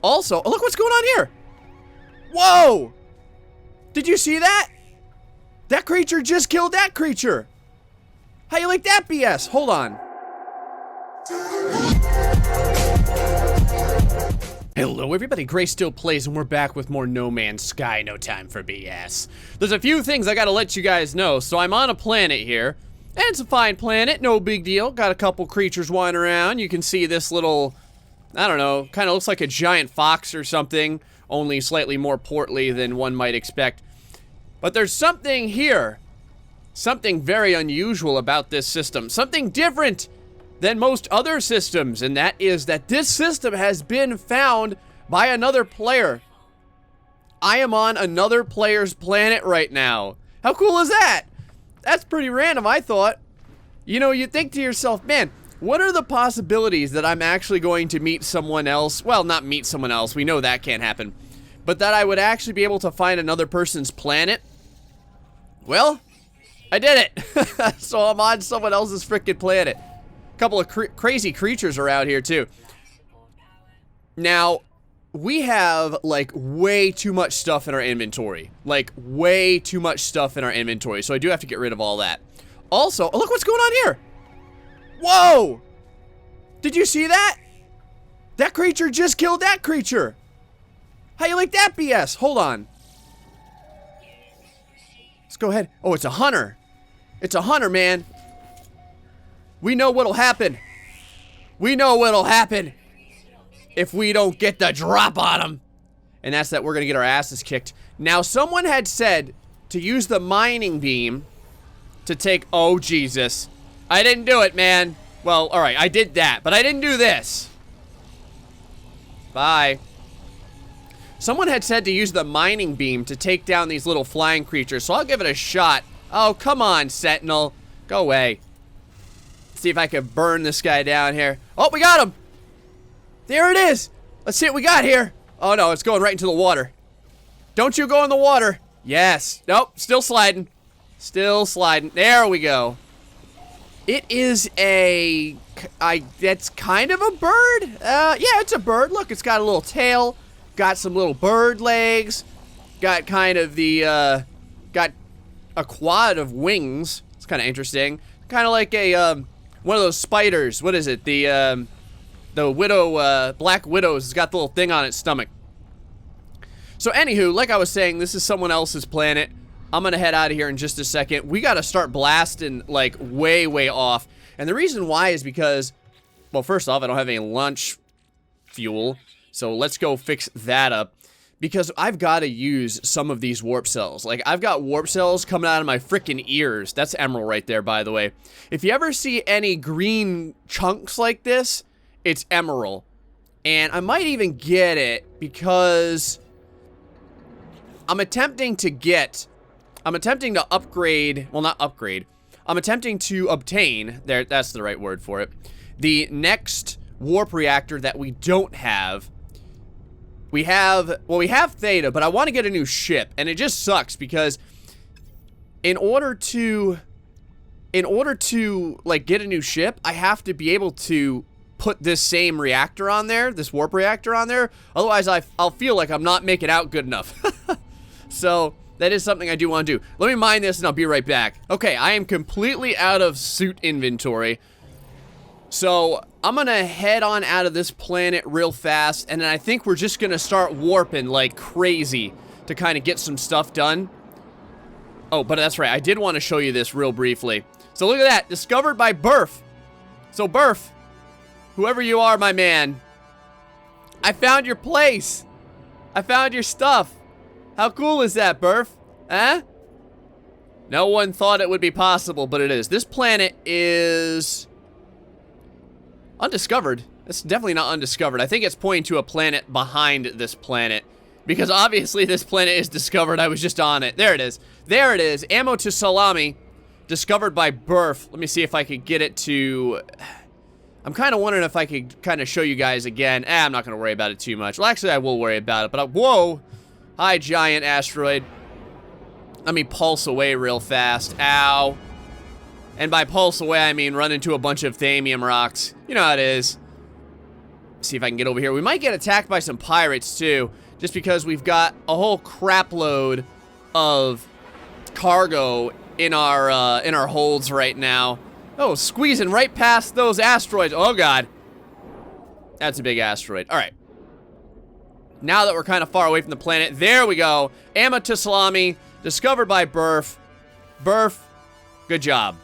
Also, look what's going on here. Whoa! Did you see that? That creature just killed that creature. How you like that BS? Hold on. Hello everybody, GrayStillPlays, and we're back with more No Man's Sky, no time for BS. There's a few things I gotta let you guys know. So I'm on a planet here, and it's a fine planet, no big deal. Got a couple creatures wandering around. You can see this little, I don't know, kind of looks like a giant fox or something, only slightly more portly than one might expect. But there's something here, something very unusual about this system, something different than most other systems, and that is that this system has been found by another player. I am on another player's planet right now. How cool is that? That's pretty random, I thought. You know, you think to yourself, man, what are the possibilities that I'm actually going to meet someone else? Well, not meet someone else, we know that can't happen. But that I would actually be able to find another person's planet? Well, I did it. So I'm on someone else's freaking planet. Couple of crazy creatures around here too. Now, we have like way too much stuff in our inventory. Like way too much stuff in our inventory. So I do have to get rid of all that. Also, oh, look what's going on here. Whoa! Did you see that? That creature just killed that creature. How you like that BS? Hold on. Let's go ahead. Oh, it's a hunter. It's a hunter, man. We know what'll happen. We know what'll happen if we don't get the drop on him. And that's that we're gonna get our asses kicked. Now, someone had said to use the mining beam to take, oh Jesus. I didn't do it, man. Well, alright, I did that, but I didn't do this. Bye. Someone had said to use the mining beam to take down these little flying creatures, so I'll give it a shot. Oh, come on, Sentinel. Go away. See if I can burn this guy down here. Oh, we got him! There it is! Let's see what we got here. Oh no, it's going right into the water. Don't you go in the water. Yes. Nope, still sliding. Still sliding. There we go. It is a... that's kind of a bird? Yeah, it's a bird. Look, it's got a little tail. Got some little bird legs. Got kind of the, got a quad of wings. It's kind of interesting. Kind of like a, one of those spiders. What is it? The widow, Black Widows has got the little thing on its stomach. So anywho, like I was saying, this is someone else's planet. I'm gonna head out of here in just a second. We gotta start blasting, like, way, way off. And the reason why is because, well, first off, I don't have any lunch fuel. So let's go fix that up. Because I've gotta use some of these warp cells. Like, I've got warp cells coming out of my freaking ears. That's emerald right there, by the way. If you ever see any green chunks like this, it's emerald. And I might even get it because I'm attempting to upgrade, well, not upgrade. I'm attempting to obtain, there, that's the right word for it, the next warp reactor that we don't have. We have Theta, but I want to get a new ship, and it just sucks because in order to like get a new ship, I have to be able to put this same reactor on there, this warp reactor on there. Otherwise, I'll feel like I'm not making out good enough. So that is something I do want to do. Let me mine this, and I'll be right back. Okay, I am completely out of suit inventory. So I'm gonna head on out of this planet real fast, and then I think we're just gonna start warping like crazy to kind of get some stuff done. Oh, but that's right, I did want to show you this real briefly. So look at that, discovered by Burf. So Burf, whoever you are, my man, I found your place. I found your stuff. How cool is that, Burf? Huh? No one thought it would be possible, but it is. This planet is undiscovered. It's definitely not undiscovered. I think it's pointing to a planet behind this planet. Because obviously this planet is discovered. I was just on it. There it is. There it is. Ammo to salami. Discovered by Burf. Let me see if I could get it to... I'm kind of wondering if I could kind of show you guys again. I'm not going to worry about it too much. Well, actually, I will worry about it. But whoa. Hi, giant asteroid. Let me pulse away real fast. Ow. And by pulse away, I mean run into a bunch of thamium rocks. You know how it is. See if I can get over here. We might get attacked by some pirates, too, just because we've got a whole crap load of cargo in our holds right now. Oh, squeezing right past those asteroids. Oh, God. That's a big asteroid. All right. Now that we're kind of far away from the planet, there we go. Amatosalami, discovered by Burf. Burf, good job.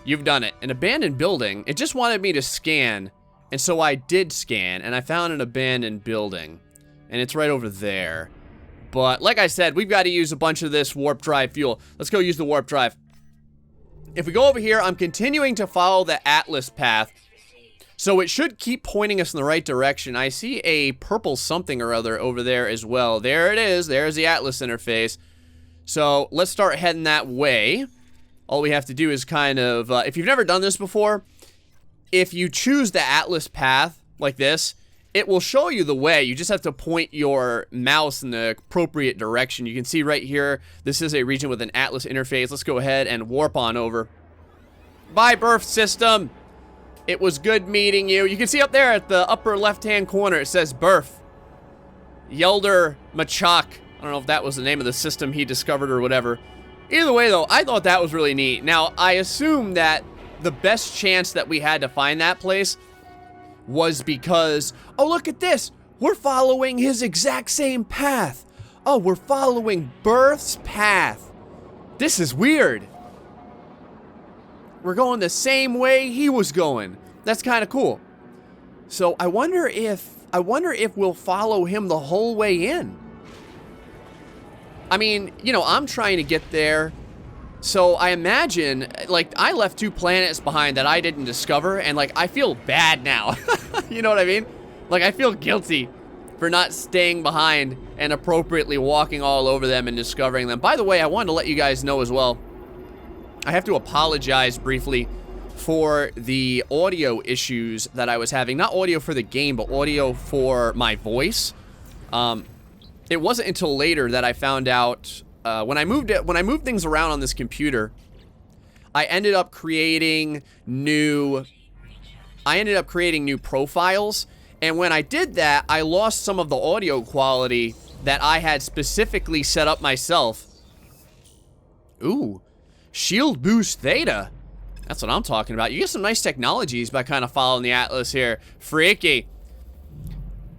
You've done it. An abandoned building. It just wanted me to scan, and so I did scan, and I found an abandoned building. And it's right over there. But, like I said, we've got to use a bunch of this warp drive fuel. Let's go use the warp drive. If we go over here, I'm continuing to follow the Atlas path. So it should keep pointing us in the right direction. I see a purple something or other over there as well. There it is. There's the Atlas interface. So let's start heading that way. All we have to do is kind of, if you've never done this before, if you choose the Atlas path like this, it will show you the way. You just have to point your mouse in the appropriate direction. You can see right here, this is a region with an Atlas interface. Let's go ahead and warp on over. Bye, Burf system. It was good meeting you. You can see up there at the upper left-hand corner, it says Burf. Yelder Machak. I don't know if that was the name of the system he discovered or whatever. Either way, though, I thought that was really neat. Now, I assume that the best chance that we had to find that place was because, oh, look at this. We're following his exact same path. Oh, we're following Burf's path. This is weird. We're going the same way he was going. That's kind of cool. So I wonder if we'll follow him the whole way in. I mean, you know, I'm trying to get there. So I imagine, like, I left 2 planets behind that I didn't discover, and, like, I feel bad now. You know what I mean? Like, I feel guilty for not staying behind and appropriately walking all over them and discovering them. By the way, I wanted to let you guys know as well, I have to apologize briefly for the audio issues that I was having. Not audio for the game, but audio for my voice. It wasn't until later that I found out... when I moved things around on this computer, I ended up creating new profiles, and when I did that, I lost some of the audio quality that I had specifically set up myself. Ooh, shield boost theta. That's what I'm talking about. You get some nice technologies by kind of following the Atlas here. Freaky.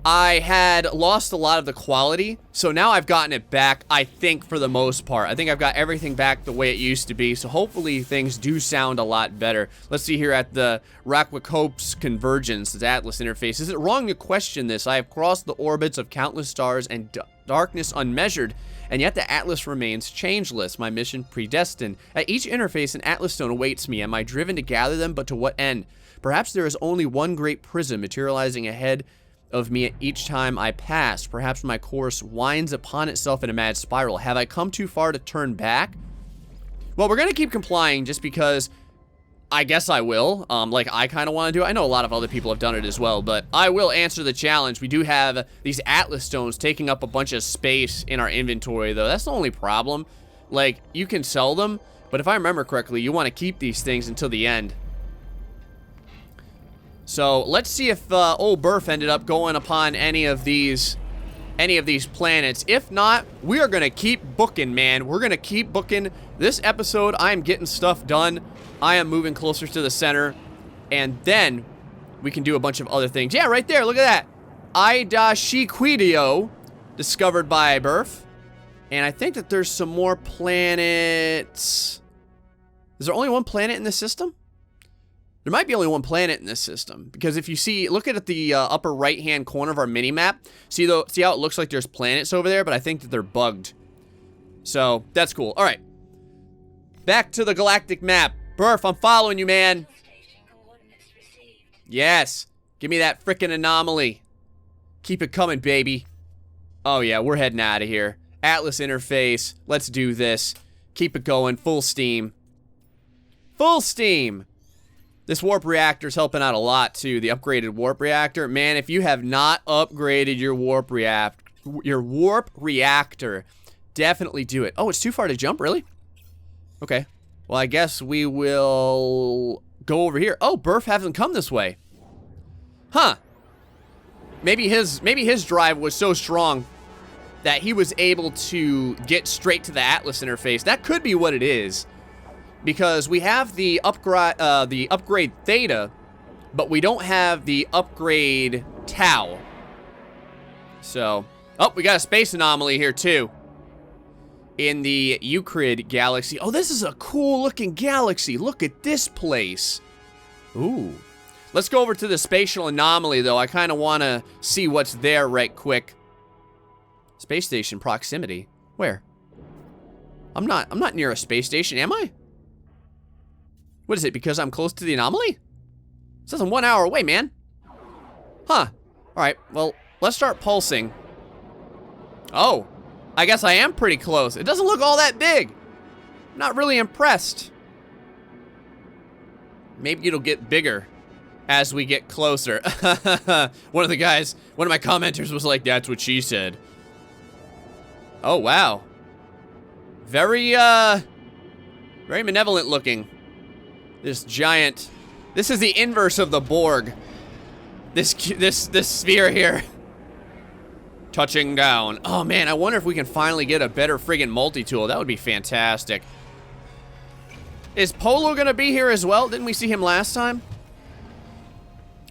I had lost a lot of the quality, so now I've gotten it back, I think, for the most part. I think I've got everything back the way it used to be, so hopefully things do sound a lot better. Let's see here at the Rakwakope's Convergence, the Atlas interface. Is it wrong to question this? I have crossed the orbits of countless stars and darkness unmeasured, and yet the Atlas remains changeless, my mission predestined. At each interface, an Atlas stone awaits me. Am I driven to gather them, but to what end? Perhaps there is only one great prism materializing ahead of me each time I pass. Perhaps my course winds upon itself in a mad spiral. Have I come too far to turn back? Well, we're gonna keep complying just because I guess I will. Like I kind of want to do. I know a lot of other people have done it as well, but I will answer the challenge. We do have these Atlas stones taking up a bunch of space in our inventory, though. That's the only problem. Like, you can sell them, but if I remember correctly, you want to keep these things until the end. So let's see if old Burf ended up going upon any of these planets. If not, we are gonna keep booking, man. We're gonna keep booking. This episode, I am getting stuff done. I am moving closer to the center, and then we can do a bunch of other things. Yeah, right there. Look at that. Idashiquidio, discovered by Burf. And I think that there's some more planets. Is there only one planet in this system? There might be only one planet in this system, because if you see, look at the upper right-hand corner of our mini-map. See how it looks like there's planets over there, but I think that they're bugged. So, that's cool. All right. Back to the galactic map. Burf, I'm following you, man. Yes. Give me that frickin' anomaly. Keep it coming, baby. Oh, yeah, we're heading out of here. Atlas interface. Let's do this. Keep it going. Full steam. Full steam. This warp reactor is helping out a lot, too. The upgraded warp reactor. Man, if you have not upgraded your warp reactor, definitely do it. Oh, it's too far to jump, really? Okay. Well, I guess we will go over here. Oh, Burf hasn't come this way. Huh. Maybe his drive was so strong that he was able to get straight to the Atlas interface. That could be what it is. Because we have the upgrade Theta, but we don't have the upgrade Tau. So, oh, we got a space anomaly here too. In the Euclid galaxy. Oh, this is a cool looking galaxy. Look at this place. Ooh. Let's go over to the spatial anomaly though. I kind of want to see what's there right quick. Space station proximity. Where? I'm not near a space station, am I? What is it, because I'm close to the anomaly? It says I'm 1 hour away, man. Huh. Alright, well, let's start pulsing. Oh, I guess I am pretty close. It doesn't look all that big. I'm not really impressed. Maybe it'll get bigger as we get closer. One of my commenters was like, that's what she said. Oh, wow. Very benevolent looking. This giant, this is the inverse of the Borg. This sphere here. Touching down. Oh man, I wonder if we can finally get a better friggin' multi-tool. That would be fantastic. Is Polo gonna be here as well? Didn't we see him last time?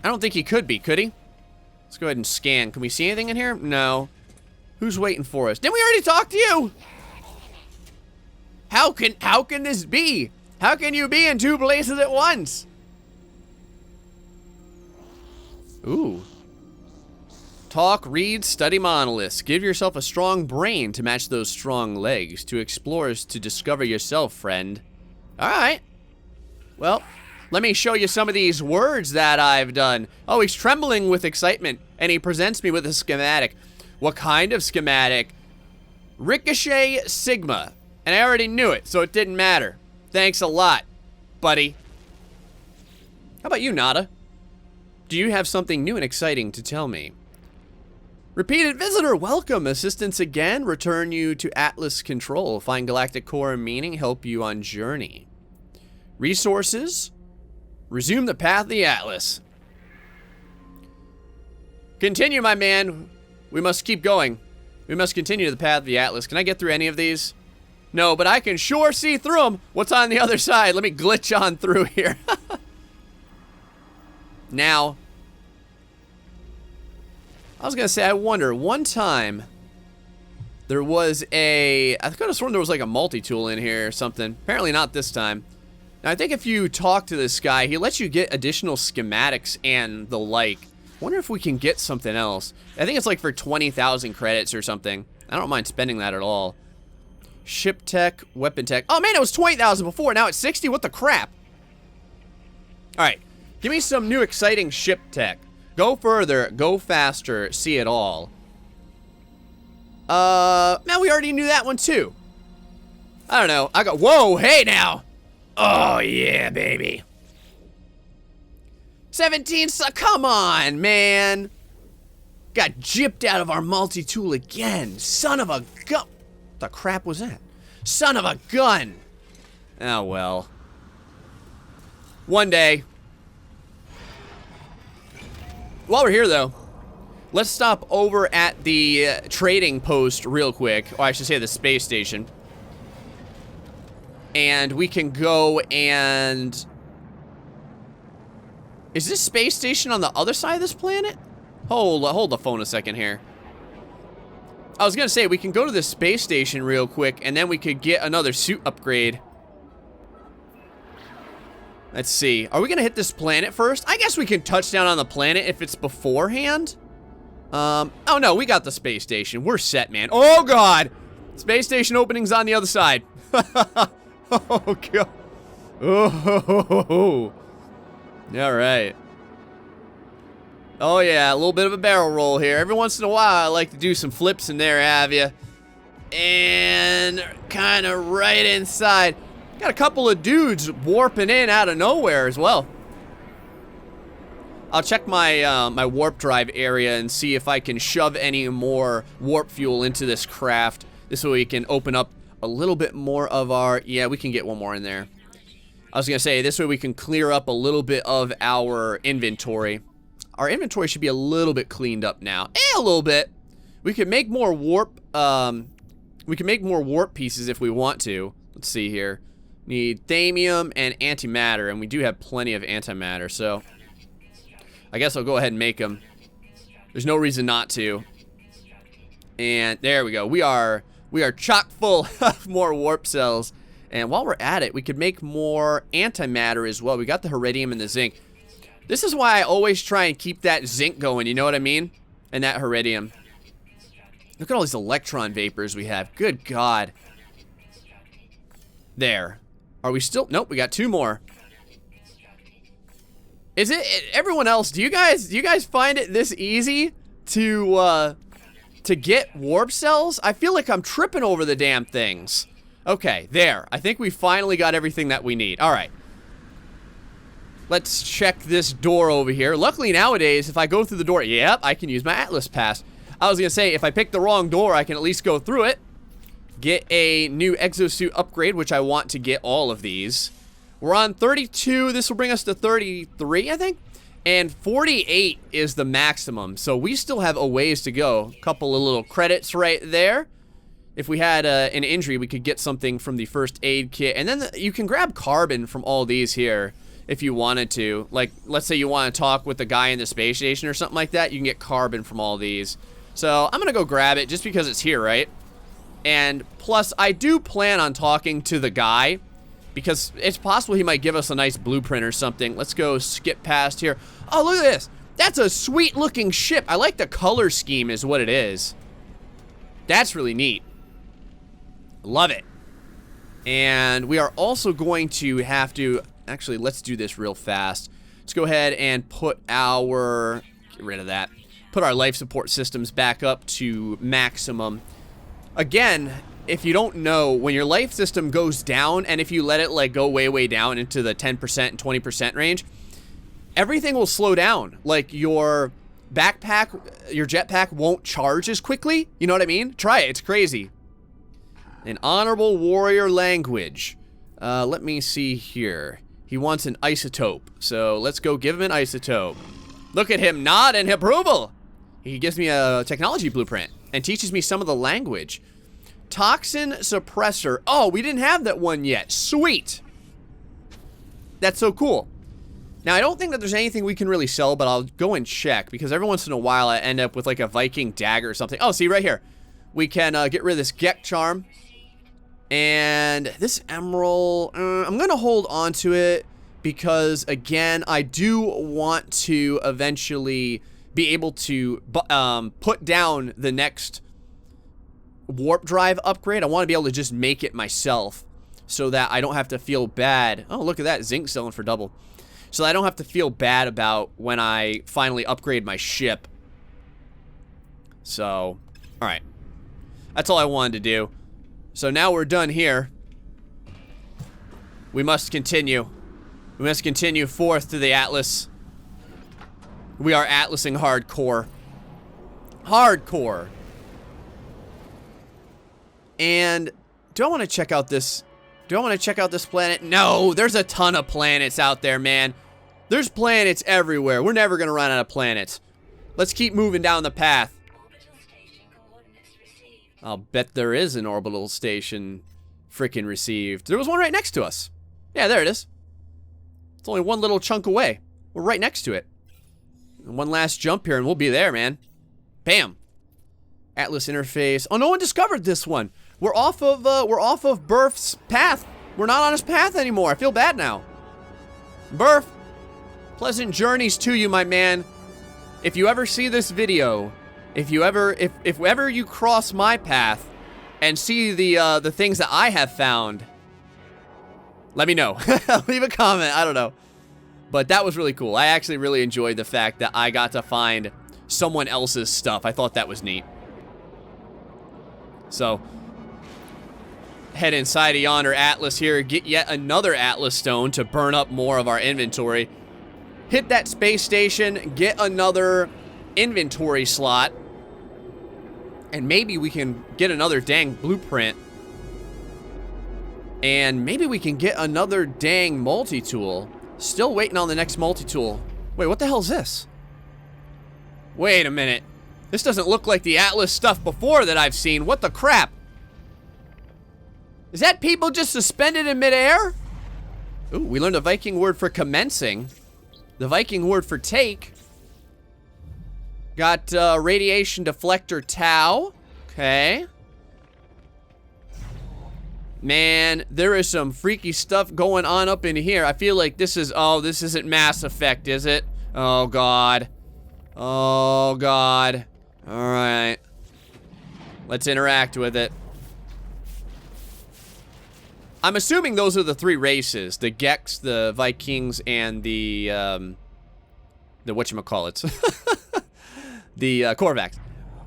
I don't think he could be, could he? Let's go ahead and scan. Can we see anything in here? No. Who's waiting for us? Didn't we already talk to you? How can this be? How can you be in two places at once? Ooh. Talk, read, study monoliths. Give yourself a strong brain to match those strong legs. To explore is to discover yourself, friend. Alright. Well, let me show you some of these words that I've done. Oh, he's trembling with excitement, and he presents me with a schematic. What kind of schematic? Ricochet Sigma. And I already knew it, so it didn't matter. Thanks a lot, buddy. How about you, Nada? Do you have something new and exciting to tell me? Repeated visitor, welcome. Assistance again. Return you to Atlas Control. Find galactic core and meaning. Help you on journey. Resources. Resume the path of the Atlas. Continue, my man. We must keep going. We must continue the path of the Atlas. Can I get through any of these? No, but I can sure see through them. What's on the other side? Let me glitch on through here. Now, I was gonna say, I wonder, one time, there was I could have sworn there was like a multi-tool in here or something. Apparently not this time. Now, I think if you talk to this guy, he lets you get additional schematics and the like. Wonder if we can get something else. I think it's like for 20,000 credits or something. I don't mind spending that at all. Ship tech, weapon tech. Oh man, it was 20,000 before, now it's 60, what the crap? Alright, give me some new exciting ship tech. Go further, go faster, see it all. Man, we already knew that one too. I don't know, I got, whoa, hey now. Oh yeah, baby. 17, come on, man. Got gypped out of our multi-tool again. Son of a gun. What the crap was that? Son of a gun. Oh, well. One day. While we're here, though, let's stop over at the trading post real quick. Or I should say the space station. And we can go and... Is this space station on the other side of this planet? Hold the phone a second here. I was gonna say, we can go to this space station real quick, and then we could get another suit upgrade. Let's see. Are we gonna hit this planet first? I guess we can touch down on the planet if it's beforehand. Oh no, we got the space station. We're set, man. Oh god! Space station opening's on the other side. Oh god. Oh. Alright. Oh yeah, a little bit of a barrel roll here. Every once in a while, I like to do some flips in there, have ya? And kind of right inside. Got a couple of dudes warping in out of nowhere as well. I'll check my my warp drive area and see if I can shove any more warp fuel into this craft. This way we can open up a little bit more of our... Yeah, we can get one more in there. I was gonna say, this way we can clear up a little bit of our inventory. our inventory should be a little bit cleaned up now. A little bit. We can make more warp, pieces if we want to. Let's see here. Need thamium and antimatter, and we do have plenty of antimatter, so I guess I'll go ahead and make them. There's no reason not to. And there we go. We are chock full of more warp cells. And while we're at it, we could make more antimatter as well. We got the iridium and the zinc. This is why I always try and keep that zinc going, you know what I mean? And that iridium. Look at all these electron vapors we have. Good God. There. Are we still? Nope, we got 2 more. Is it everyone else? Do you guys find it this easy to get warp cells? I feel like I'm tripping over the damn things. Okay, there. I think we finally got everything that we need. All right. Let's check this door over here. Luckily nowadays, if I go through the door, yep, I can use my Atlas pass. I was gonna say, if I pick the wrong door, I can at least go through it. Get a new exosuit upgrade, which I want to get all of these. We're on 32. This will bring us to 33, I think. And 48 is the maximum. So we still have a ways to go. A couple of little credits right there. If we had an injury, we could get something from the first aid kit. And then you can grab carbon from all these here if you wanted to. Like, let's say you want to talk with the guy in the space station or something like that. You can get carbon from all these. So I'm going to go grab it just because it's here, right? And plus, I do plan on talking to the guy because it's possible he might give us a nice blueprint or something. Let's go skip past here. Oh, look at this. That's a sweet looking ship. I like the color scheme is what it is. That's really neat. Love it. And we are also going to have to, actually, let's do this real fast. Let's go ahead and put our, get rid of that. Put our life support systems back up to maximum. Again, if you don't know, when your life system goes down, and if you let it like go way down into the 10% and 20% range, everything will slow down. Like your backpack, your jetpack won't charge as quickly. You know what I mean? Try it. It's crazy. An honorable warrior language. Let me see here. He wants an isotope, so let's go give him an isotope. Look at him nod in approval. He gives me a technology blueprint and teaches me some of the language. Toxin suppressor. Oh, we didn't have that one yet. Sweet. That's so cool. Now, I don't think that there's anything we can really sell, but I'll go and check because every once in a while I end up with like a Viking dagger or something. Oh, see right here. We can get rid of this Gek charm. And this emerald, I'm going to hold on to it because, again, I do want to eventually be able to put down the next warp drive upgrade. I want to be able to just make it myself so that I don't have to feel bad. Oh, look at that. Zinc selling for double. So I don't have to feel bad about when I finally upgrade my ship. So, all right. That's all I wanted to do. So now we're done here. We must continue. We must continue forth to the Atlas. We are Atlasing hardcore. Hardcore. And do I want to check out this? Do I want to check out this planet? No, there's a ton of planets out there, man. There's planets everywhere. We're never going to run out of planets. Let's keep moving down the path. I'll bet there is an orbital station freaking received. There was one right next to us. Yeah, there it is. It's only one little chunk away. We're right next to it. And one last jump here and we'll be there, man. Bam. Atlas interface. Oh, no one discovered this one. We're off of Burf's path. We're not on his path anymore. I feel bad now. Burf, pleasant journeys to you, my man. If you ever see this video, if ever you cross my path and see the things that I have found, let me know. Leave a comment. I don't know. But that was really cool. I actually really enjoyed the fact that I got to find someone else's stuff. I thought that was neat. So, head inside of yonder Atlas here, get yet another Atlas stone to burn up more of our inventory. Hit that space station, get another inventory slot, and maybe we can get another dang blueprint. And maybe we can get another dang multi-tool. Still waiting on the next multi-tool. Wait, what the hell is this? Wait a minute. This doesn't look like the Atlas stuff before that I've seen. What the crap? Is that people just suspended in midair? Ooh, we learned a Viking word for commencing. The Viking word for take. Got radiation deflector Tau. Okay. Man, there is some freaky stuff going on up in here. I feel like this is, oh, this isn't Mass Effect, is it? Oh, God. Oh, God. All right. Let's interact with it. I'm assuming those are the three races. The Gex, the Vikings, and the whatchamacallits. The Korvax.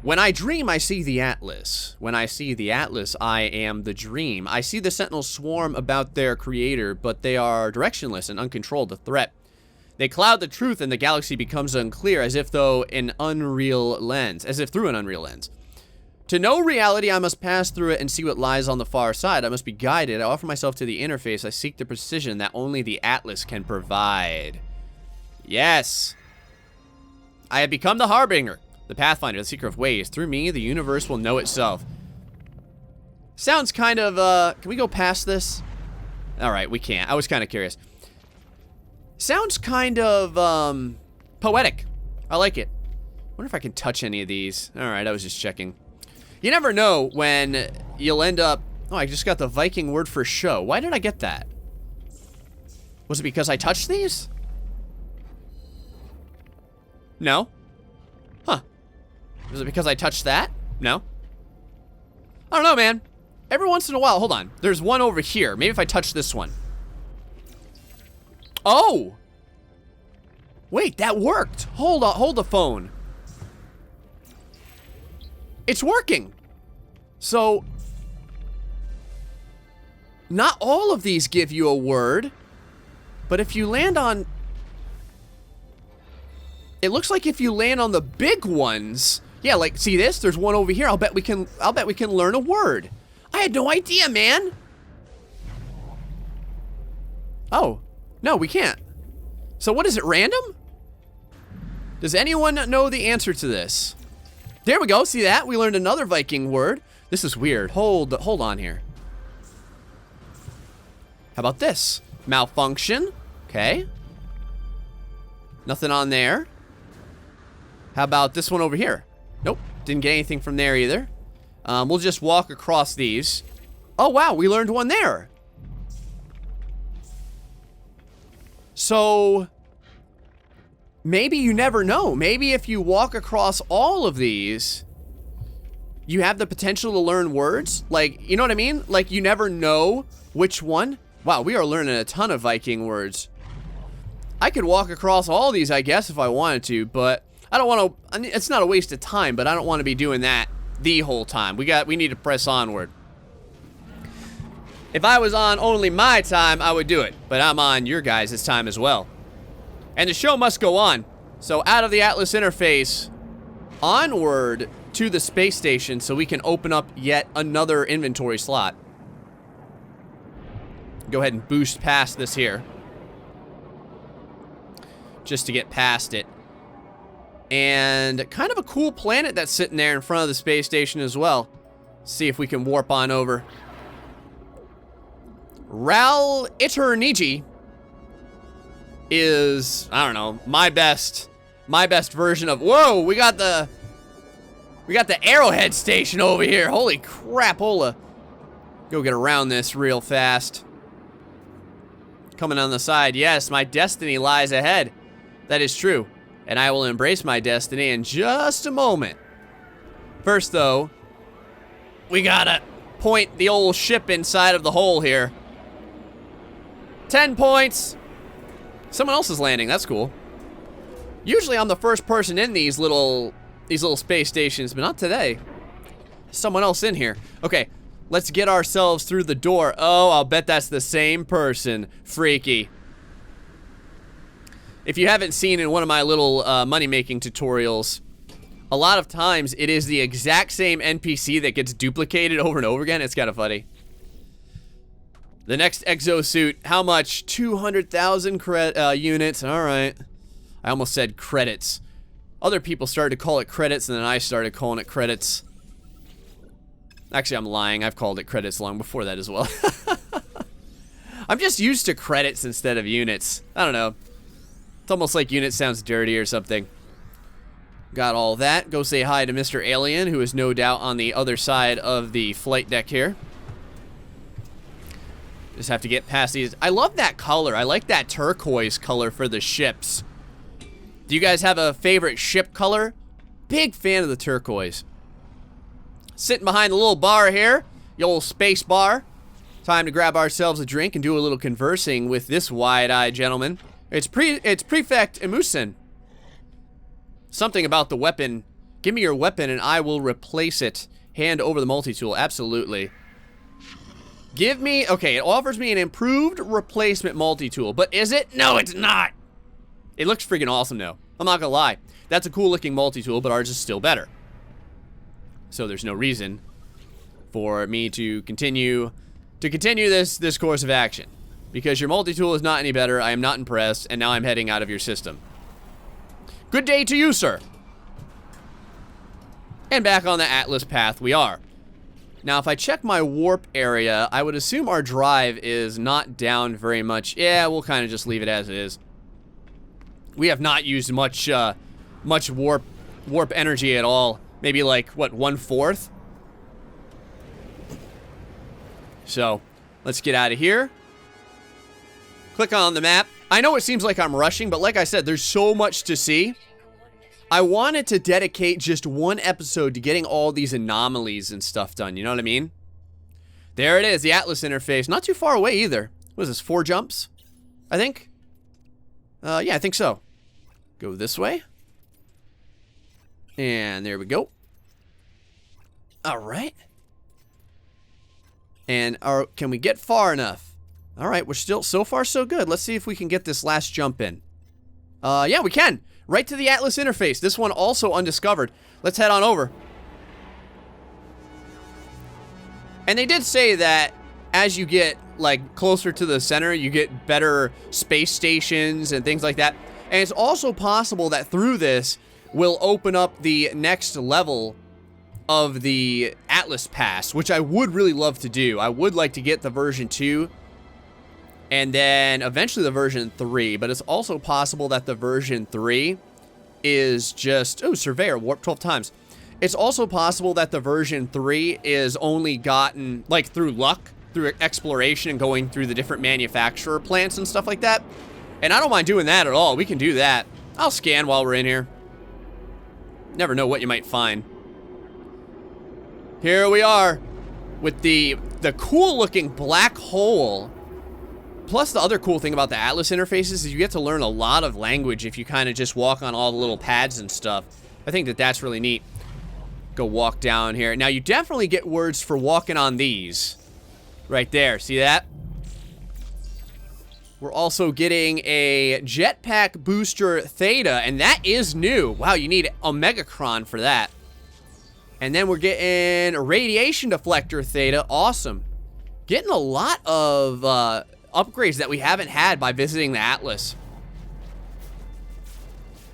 When I dream, I see the Atlas. When I see the Atlas, I am the dream. I see the Sentinels swarm about their creator, but they are directionless and uncontrolled, a threat. They cloud the truth and the galaxy becomes unclear, as if through an unreal lens. To know reality, I must pass through it and see what lies on the far side. I must be guided. I offer myself to the interface. I seek the precision that only the Atlas can provide. Yes. I have become the Harbinger, the Pathfinder, the Seeker of Ways. Through me, the universe will know itself. Sounds kind of, can we go past this? All right, we can't. I was kind of curious. Sounds kind of, poetic. I like it. Wonder if I can touch any of these. All right, I was just checking. You never know when you'll end up... Oh, I just got the Viking word for show. Why did I get that? Was it because I touched these? No. Huh. Was it because I touched that? No. I don't know, man. Every once in a while... Hold on. There's one over here. Maybe if I touch this one. Oh! Wait, that worked. Hold on. Hold the phone. It's working. So, not all of these give you a word, but if you land on... It looks like if you land on the big ones... Yeah, like, see this? There's one over here. I'll bet we can learn a word. I had no idea, man. Oh. No, we can't. So what is it, random? Does anyone know the answer to this? There we go, see that? We learned another Viking word. This is weird. Hold on here. How about this? Malfunction. Okay. Nothing on there. How about this one over here? Nope, didn't get anything from there either. We'll just walk across these. Oh, wow, we learned one there. So, maybe you never know. Maybe if you walk across all of these, you have the potential to learn words. Like, you know what I mean? Like, you never know which one. Wow, we are learning a ton of Viking words. I could walk across all these, I guess, if I wanted to, but I don't want to... It's not a waste of time, but I don't want to be doing that the whole time. We need to press onward. If I was on only my time, I would do it, but I'm on your guys' time as well. And the show must go on. So out of the Atlas interface, onward to the space station so we can open up yet another inventory slot. Go ahead and boost past this here. Just to get past it. And kind of a cool planet that's sitting there in front of the space station as well. See if we can warp on over. Ral Iterniji is, I don't know, my best version of... Whoa, we got the Arrowhead station over here. Holy crap, hola. Go get around this real fast. Coming on the side, yes, my destiny lies ahead. That is true. And I will embrace my destiny in just a moment. First, though, we gotta point the old ship inside of the hole here. 10 points. Someone else is landing, that's cool. Usually I'm the first person in these little space stations, but not today. Someone else in here. Okay, let's get ourselves through the door. Oh, I'll bet that's the same person. Freaky. If you haven't seen in one of my little money-making tutorials, a lot of times it is the exact same NPC that gets duplicated over and over again. It's kind of funny. The next exosuit, how much? 200,000 units. All right. I almost said credits. Other people started to call it credits, and then I started calling it credits. Actually, I'm lying. I've called it credits long before that as well. I'm just used to credits instead of units. I don't know. It's almost like unit sounds dirty or something. Got all that. Go say hi to Mr. Alien, who is no doubt on the other side of the flight deck here. Just have to get past these. I love that color. I like that turquoise color for the ships. Do you guys have a favorite ship color? Big fan of the turquoise. Sitting behind the little bar here, the old space bar. Time to grab ourselves a drink and do a little conversing with this wide-eyed gentleman. It's Prefect Emusin. Something about the weapon. Give me your weapon and I will replace it. Hand over the multi-tool. Absolutely. Give me... Okay, it offers me an improved replacement multi-tool. But is it? No, it's not. It looks freaking awesome, though. I'm not gonna lie. That's a cool-looking multi-tool, but ours is still better. So there's no reason for me to continue this course of action. Because your multi-tool is not any better, I am not impressed, and now I'm heading out of your system. Good day to you, sir. And back on the Atlas path we are. Now, if I check my warp area, I would assume our drive is not down very much. Yeah, we'll kind of just leave it as it is. We have not used much warp energy at all. Maybe like, what, 1/4? So, let's get out of here. Click on the map. I know it seems like I'm rushing, but like I said, there's so much to see. I wanted to dedicate just one episode to getting all these anomalies and stuff done, you know what I mean? There it is, the Atlas interface. Not too far away either. What is this, 4 jumps? I think? Yeah, I think so. Go this way. And there we go. Alright. And can we get far enough? Alright, we're still, so far so good. Let's see if we can get this last jump in. Yeah, we can. Right to the Atlas interface. This one also undiscovered. Let's head on over. And they did say that as you get, like, closer to the center, you get better space stations and things like that. And it's also possible that through this, we'll open up the next level of the Atlas Pass, which I would really love to do. I would like to get the version 2 and then eventually the version 3, but it's also possible that the version 3 is just, oh, Surveyor, warp 12 times. It's also possible that the version 3 is only gotten, like, through luck, through exploration and going through the different manufacturer plants and stuff like that. And I don't mind doing that at all. We can do that. I'll scan while we're in here. Never know what you might find. Here we are with the cool-looking black hole. Plus, the other cool thing about the Atlas interfaces is you get to learn a lot of language if you kind of just walk on all the little pads and stuff. I think that that's really neat. Go walk down here. Now, you definitely get words for walking on these. Right there. See that? We're also getting a jetpack booster theta, and that is new. Wow, you need Omegacron for that. And then we're getting a radiation deflector theta. Awesome. Getting a lot of upgrades that we haven't had by visiting the Atlas.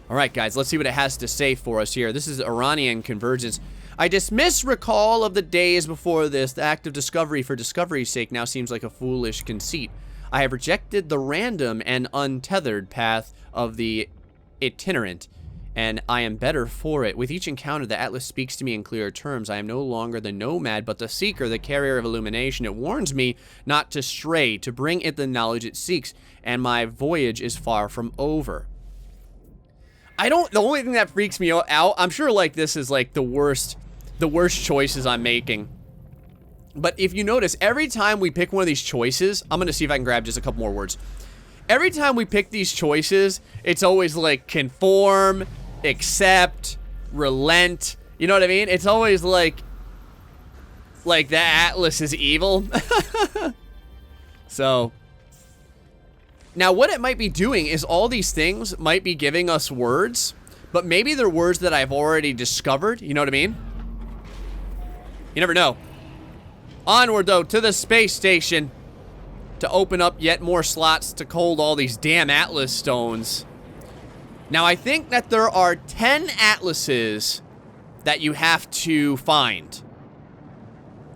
Alright guys, let's see what it has to say for us here. This is Iranian Convergence. I dismiss recall of the days before this. The act of discovery for discovery's sake now seems like a foolish conceit. I have rejected the random and untethered path of the itinerant, and I am better for it. With each encounter, the Atlas speaks to me in clearer terms. I am no longer the nomad, but the seeker, the carrier of illumination. It warns me not to stray, to bring it the knowledge it seeks, and my voyage is far from over. The only thing that freaks me out, I'm sure, like, this is, like, the worst choices I'm making. But if you notice, every time we pick one of these choices, I'm gonna see if I can grab just a couple more words. Every time we pick these choices, it's always, like, conform, accept, relent. You know what I mean? It's always like the Atlas is evil. So, now what it might be doing is all these things might be giving us words, but maybe they're words that I've already discovered. You know what I mean? You never know. Onward, though, to the space station to open up yet more slots to hold all these damn Atlas stones. Now, I think that there are 10 atlases that you have to find.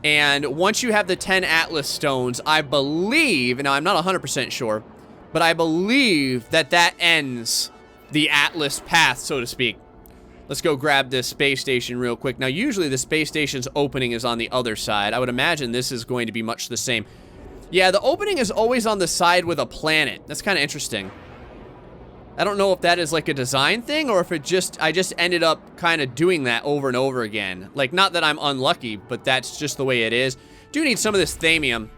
And once you have the 10 atlas stones, I believe, now I'm not 100% sure, but I believe that that ends the atlas path, so to speak. Let's go grab this space station real quick. Now, usually the space station's opening is on the other side. I would imagine this is going to be much the same. Yeah, the opening is always on the side with a planet. That's kind of interesting. I don't know if that is like a design thing or if it just, I just ended up kind of doing that over and over again. Like, not that I'm unlucky, but that's just the way it is. Do need some of this thamium.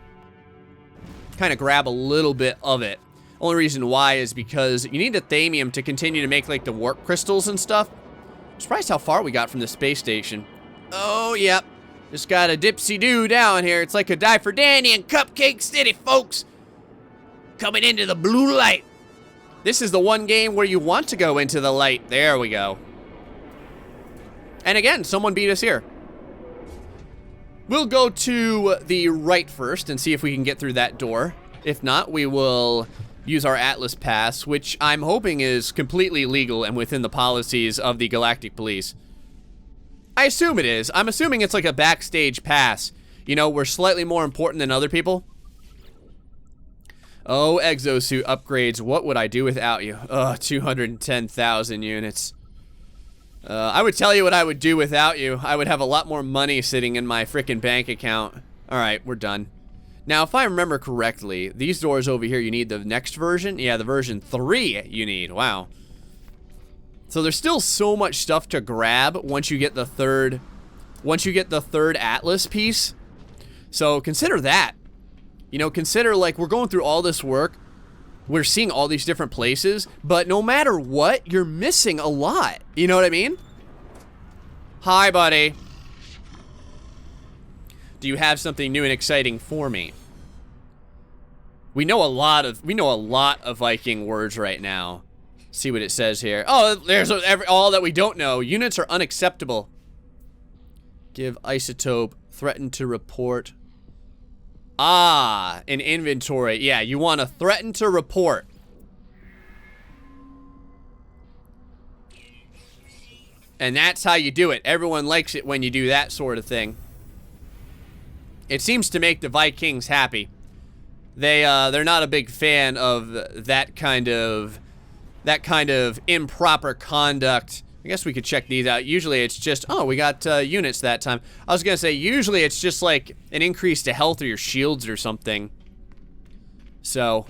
Kind of grab a little bit of it. Only reason why is because you need the thamium to continue to make like the warp crystals and stuff. I'm surprised how far we got from the space station. Oh, yep. Just got a dipsy-doo down here. It's like a die for Danny in Cupcake City, folks. Coming into the blue light. This is the one game where you want to go into the light. There we go. And again, someone beat us here. We'll go to the right first and see if we can get through that door. If not, we will use our Atlas Pass, which I'm hoping is completely legal and within the policies of the Galactic Police. I assume it is. I'm assuming it's like a backstage pass. You know, we're slightly more important than other people. Oh, exosuit upgrades. What would I do without you? Ugh, 210,000 units. I would tell you what I would do without you. I would have a lot more money sitting in my frickin' bank account. Alright, we're done. Now, if I remember correctly, these doors over here, you need the next version? Yeah, the version 3 you need. Wow. So there's still so much stuff to grab once you get the third Atlas piece. So consider that. You know, consider like we're going through all this work. We're seeing all these different places, but no matter what, you're missing a lot. You know what I mean? Hi, buddy. Do you have something new and exciting for me? We know a lot of Viking words right now. See what it says here. Oh, there's all that we don't know. Units are unacceptable. Give isotope. Threaten to report. Ah, an inventory. Yeah, you want to threaten to report. And that's how you do it. Everyone likes it when you do that sort of thing. It seems to make the Vikings happy. They're not a big fan of that kind of improper conduct. I guess we could check these out. Usually it's just, oh, we got units that time. I was gonna say, usually it's just like an increase to health or your shields or something. So,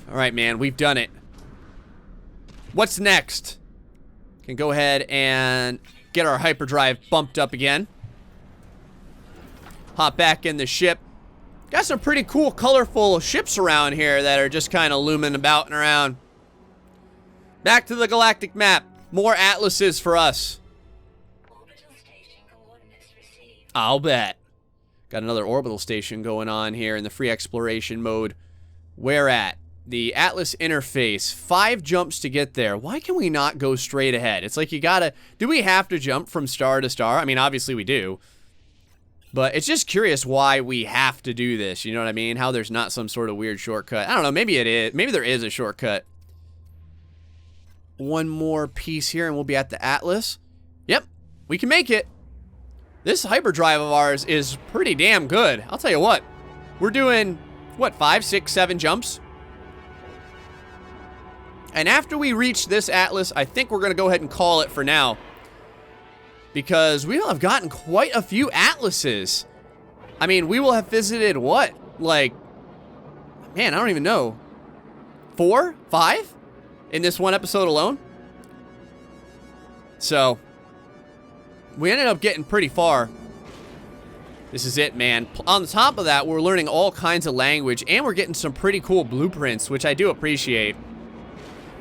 all right, man, we've done it. What's next? Can go ahead and get our hyperdrive bumped up again. Hop back in the ship. Got some pretty cool, colorful ships around here that are just kind of looming about and around. Back to the galactic map. More atlases for us. I'll bet. Got another orbital station going on here in the free exploration mode. Where at? The Atlas interface. 5 jumps to get there. Why can we not go straight ahead? It's like you gotta... Do we have to jump from star to star? I mean, obviously we do. But it's just curious why we have to do this. You know what I mean? How there's not some sort of weird shortcut. I don't know. Maybe it is. Maybe there is a shortcut. One more piece here and we'll be at the Atlas. Yep, we can make it. This hyperdrive of ours is pretty damn good. I'll tell you what. We're doing, what, 5, 6, 7 jumps? And after we reach this Atlas, I think we're going to go ahead and call it for now. Because we will have gotten quite a few Atlases. I mean, we will have visited what? Like, man, I don't even know. 4? 5? In this one episode alone. So, we ended up getting pretty far. This is it, man. On top of that, we're learning all kinds of language, and we're getting some pretty cool blueprints, which I do appreciate.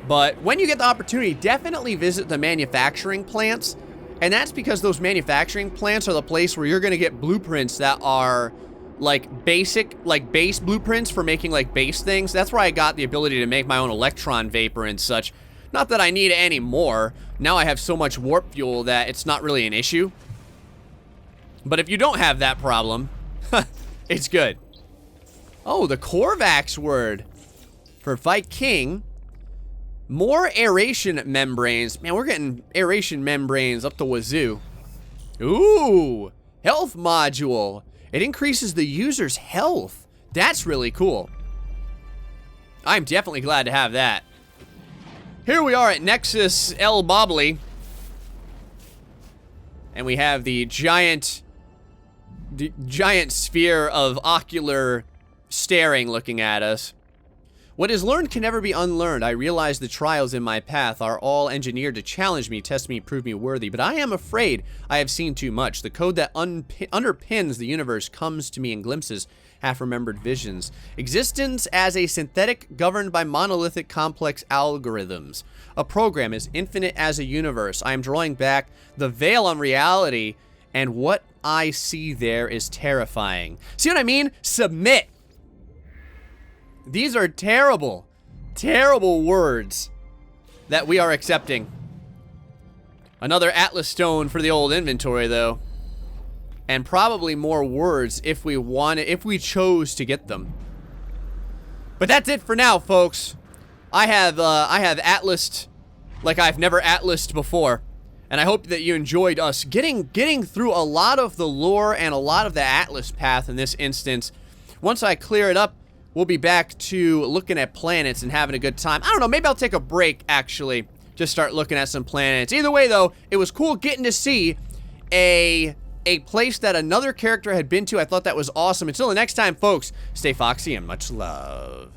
But when you get the opportunity, definitely visit the manufacturing plants. And that's because those manufacturing plants are the place where you're going to get blueprints that are like basic, like base blueprints for making like base things. That's where I got the ability to make my own electron vapor and such. Not that I need any more. Now I have so much warp fuel that it's not really an issue. But if you don't have that problem, it's good. Oh, the Korvax word for Viking. More aeration membranes. Man, we're getting aeration membranes up the wazoo. Ooh, health module. It increases the user's health. That's really cool. I'm definitely glad to have that. Here we are at Nexus El Bobbly. And we have the giant sphere of ocular staring looking at us. What is learned can never be unlearned. I realize the trials in my path are all engineered to challenge me, test me, prove me worthy. But I am afraid I have seen too much. The code that underpins the universe comes to me in glimpses, half-remembered visions. Existence as a synthetic governed by monolithic complex algorithms. A program as infinite as a universe. I am drawing back the veil on reality, and what I see there is terrifying. See what I mean? Submit. These are terrible, terrible words that we are accepting. Another Atlas Stone for the old inventory, though. And probably more words if we wanted, if we chose to get them. But that's it for now, folks. I have atlased like I've never atlased before. And I hope that you enjoyed us getting through a lot of the lore and a lot of the Atlas path in this instance. Once I clear it up, we'll be back to looking at planets and having a good time. I don't know, maybe I'll take a break, actually. Just start looking at some planets. Either way, though, it was cool getting to see a place that another character had been to. I thought that was awesome. Until the next time, folks, stay foxy and much love.